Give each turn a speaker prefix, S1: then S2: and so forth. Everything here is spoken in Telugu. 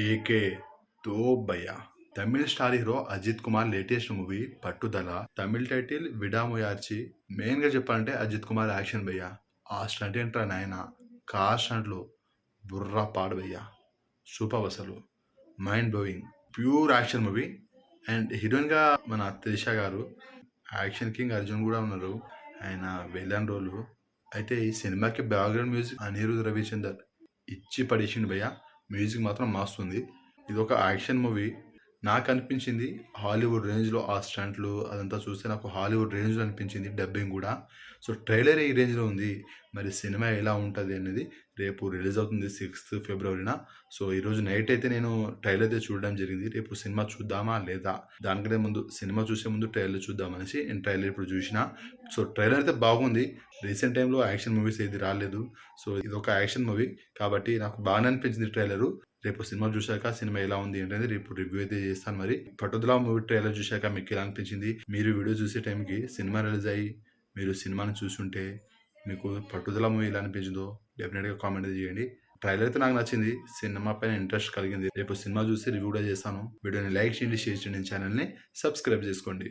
S1: ఏకే తో భయ్యా. Tamil star hero Ajith Kumar latest movie Pattudala. Tamil title Vidaamuyarchi. Main గా చెప్పాలంటే అజిత్ కుమార్ యాక్షన్ భయ్యా. ఆ స్టంట్ ఏంట్రా నాయన, కార్ స్టంట్లు బుర్రా పాడు భయ్యా. సూపర్ అసలు, mind blowing, pure action movie. And heroine గా మన త్రిష గారు, యాక్షన్ కింగ్ అర్జున్ కూడా ఉన్నారు, ఆయన విలన్ రోలు. అయితే ఈ సినిమాకి బ్యాక్గ్రౌండ్ మ్యూజిక్ అనిరుద్ రవిచందర్ ఇచ్చి పడేసిండు భయ్య. మ్యూజిక్ మాత్రం మాస్తుంది. ఇది ఒక యాక్షన్ మూవీ. నాకు అనిపించింది హాలీవుడ్ రేంజ్లో ఆ స్టంట్లు అదంతా చూస్తే నాకు హాలీవుడ్ రేంజ్లో అనిపించింది, డబ్బింగ్ కూడా. సో ట్రైలర్ ఈ రేంజ్లో ఉంది. మరి సినిమా ఎలా ఉంటుంది అనేది రేపు రిలీజ్ అవుతుంది 6th ఫిబ్రవరిన. సో ఈరోజు నైట్ అయితే నేను ట్రైలర్ అయితే చూడడం జరిగింది. రేపు సినిమా చూద్దామా లేదా, దానికంటే ముందు సినిమా చూసే ముందు ట్రైలర్ చూద్దామనేసి నేను ట్రైలర్ ఇప్పుడు చూసిన. సో ట్రైలర్ అయితే బాగుంది. రీసెంట్ టైంలో యాక్షన్ మూవీస్ ఏది రాలేదు. సో ఇది ఒక యాక్షన్ మూవీ కాబట్టి నాకు బాగానే అనిపించింది ట్రైలరు. రేపు సినిమా చూశాక సినిమా ఎలా ఉంది ఏంటనేది రేపు రివ్యూ అయితే చేస్తాను. మరి పట్టుదల మూవీ ట్రైలర్ చూశాక మీకు ఎలా అనిపించింది? మీరు వీడియో చూసే టైంకి సినిమా రిలీజ్ అయ్యి మీరు సినిమాని చూసుంటే మీకు పట్టుదల మూవీ ఎలా అనిపించిందో డెఫినెట్గా కామెంట్ చేయండి. ట్రైలర్ అయితే నాకు నచ్చింది, సినిమా పైన ఇంట్రెస్ట్ కలిగింది. రేపు సినిమా చూసి రివ్యూ కూడా చేస్తాను. వీడియోని లైక్ చేయండి, షేర్ చేయండి, ఛానల్ని సబ్స్క్రైబ్ చేసుకోండి.